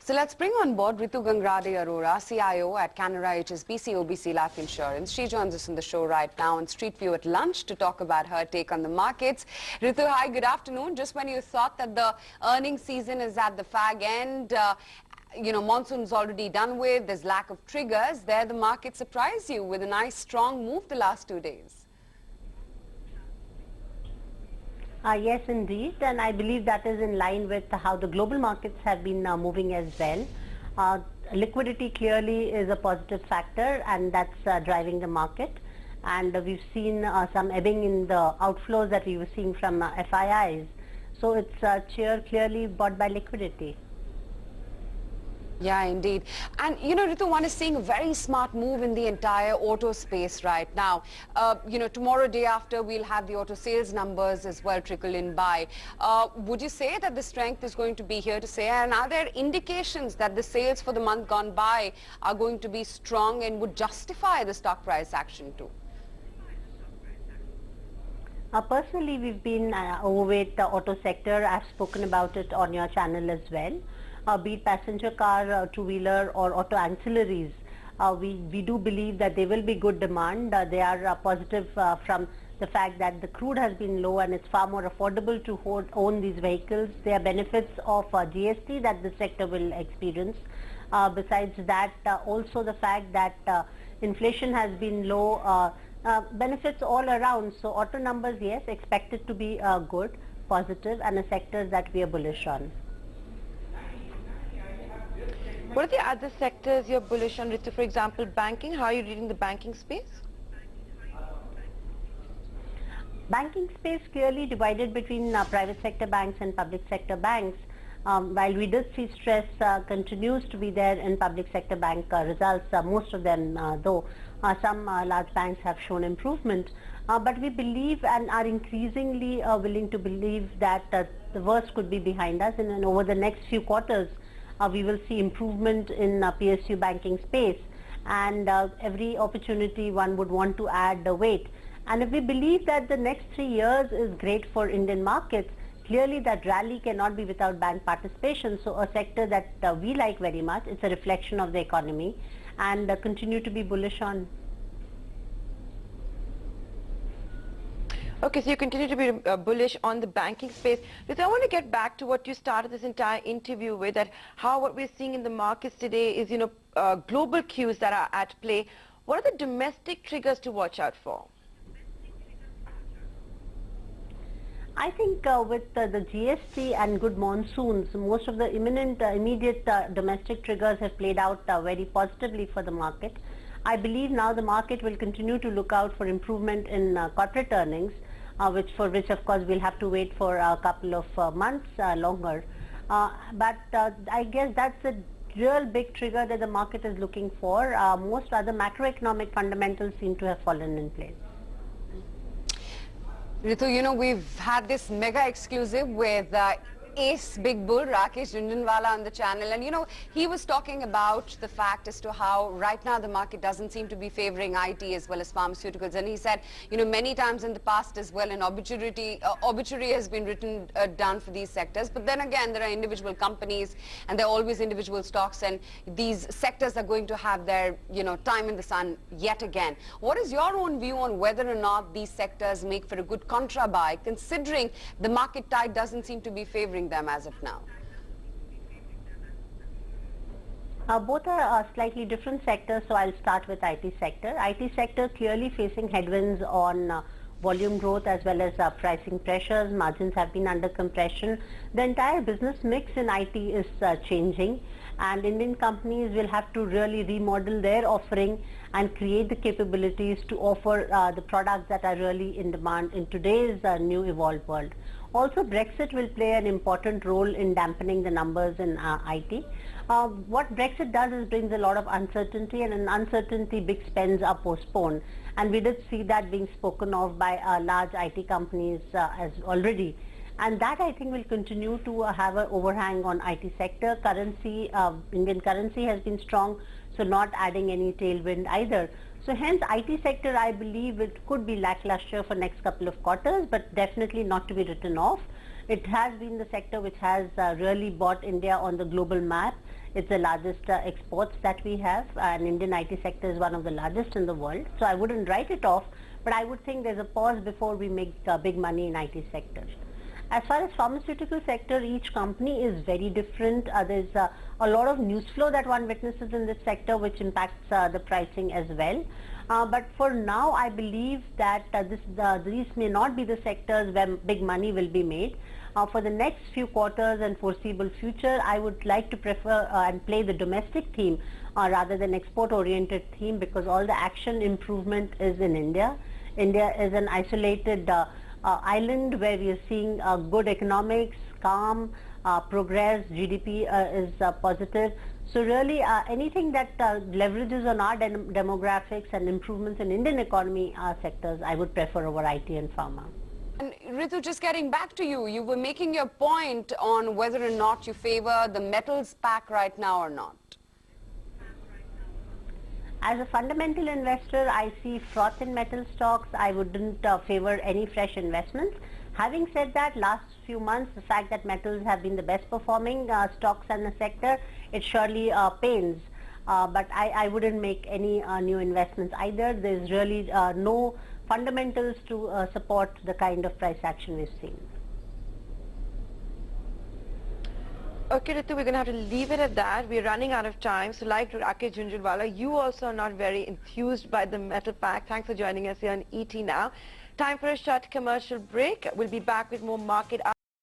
So let's bring on board Ritu Gangrade Arora, CIO at Canara HSBC OBC Life Insurance. She joins us on the show right now on Street View at lunch to talk about her take on the markets. Ritu, hi, good afternoon. Just when you thought that the earnings season is at the fag end, monsoon's already done with, there's lack of triggers, there the market surprised you with a nice strong move the last 2 days. Yes, indeed, and I believe that is in line with how the global markets have been moving as well. Liquidity clearly is a positive factor, and that's driving the market. And we've seen some ebbing in the outflows that we were seeing from FIIs. So it's clearly bought by liquidity. Yeah, indeed. And, Ritu, one is seeing a very smart move in the entire auto space right now. Tomorrow, day after, we'll have the auto sales numbers as well trickle in by. Would you say that the strength is going to be here to stay? And are there indications that the sales for the month gone by are going to be strong and would justify the stock price action too? Personally, we've been overweight the auto sector. I've spoken about it on your channel as well. Be it passenger car, two-wheeler or auto ancillaries, we do believe that there will be good demand. They are positive from the fact that the crude has been low and it's far more affordable to own these vehicles. There are benefits of GST that the sector will experience. Besides that, also the fact that inflation has been low, benefits all around. So auto numbers, yes, expected to be good, positive, and a sector that we are bullish on. What are the other sectors you're bullish on, Ritu? For example, banking. How are you reading the banking space? Banking space clearly divided between private sector banks and public sector banks. While we did see stress continues to be there in public sector bank results, most of them though, some large banks have shown improvement. But we believe and are increasingly willing to believe that the worst could be behind us, and over the next few quarters, we will see improvement in PSU banking space, and every opportunity one would want to add weight. And if we believe that the next 3 years is great for Indian markets, clearly that rally cannot be without bank participation. So a sector that we like very much, it's a reflection of the economy, and continue to be bullish on. Okay, so you continue to be bullish on the banking space. Ritu, I want to get back to what you started this entire interview with, that how what we're seeing in the markets today is, global cues that are at play. What are the domestic triggers to watch out for? I think with the GST and good monsoons, most of the immediate domestic triggers have played out very positively for the market. I believe now the market will continue to look out for improvement in corporate earnings, for which of course we'll have to wait for a couple of months longer. But I guess that's a real big trigger that the market is looking for. Most other macroeconomic fundamentals seem to have fallen in place. Ritu, we've had this mega exclusive with Ace Big Bull, Rakesh Jhunjhunwala on the channel, and he was talking about the fact as to how right now the market doesn't seem to be favoring IT as well as pharmaceuticals, and he said, many times in the past as well an obituary has been written down for these sectors, but then again there are individual companies and there are always individual stocks, and these sectors are going to have their time in the sun yet again. What is your own view on whether or not these sectors make for a good contra buy, considering the market tide doesn't seem to be favoring them as of now? Both are slightly different sectors, so I'll start with IT sector. IT sector clearly facing headwinds on volume growth as well as pricing pressures. Margins have been under compression. The entire business mix in IT is changing, and Indian companies will have to really remodel their offering and create the capabilities to offer the products that are really in demand in today's new evolved world. Also, Brexit will play an important role in dampening the numbers in IT. What Brexit does is brings a lot of uncertainty, and in uncertainty, big spends are postponed. And we did see that being spoken of by large IT companies as already. And that, I think, will continue to have an overhang on IT sector. Currency, Indian currency has been strong, so not adding any tailwind either. So hence IT sector, I believe it could be lackluster for next couple of quarters, but definitely not to be written off. It has been the sector which has really brought India on the global map. It's the largest exports that we have, and Indian IT sector is one of the largest in the world. So I wouldn't write it off, but I would think there's a pause before we make big money in IT sector. As far as pharmaceutical sector, each company is very different. There's a lot of news flow that one witnesses in this sector, which impacts the pricing as well. But for now, I believe that these may not be the sectors where big money will be made. For the next few quarters and foreseeable future, I would like to prefer and play the domestic theme rather than export-oriented theme, because all the action improvement is in India. India is an isolated island where we are seeing good economics, calm, progress, GDP is positive. So really anything that leverages on our demographics and improvements in Indian economy sectors, I would prefer over IT and pharma. And Ritu, just getting back to you, you were making your point on whether or not you favor the metals pack right now or not. As a fundamental investor, I see froth in metal stocks. I wouldn't favor any fresh investments. Having said that, last few months, the fact that metals have been the best performing stocks in the sector, it surely pains. But I wouldn't make any new investments either. There's really no fundamentals to support the kind of price action we've seen. Okay, Ritu, we're going to have to leave it at that. We're running out of time. So like Rakesh Jhunjhunwala, you also are not very enthused by the metal pack. Thanks for joining us here on ET Now. Time for a short commercial break. We'll be back with more market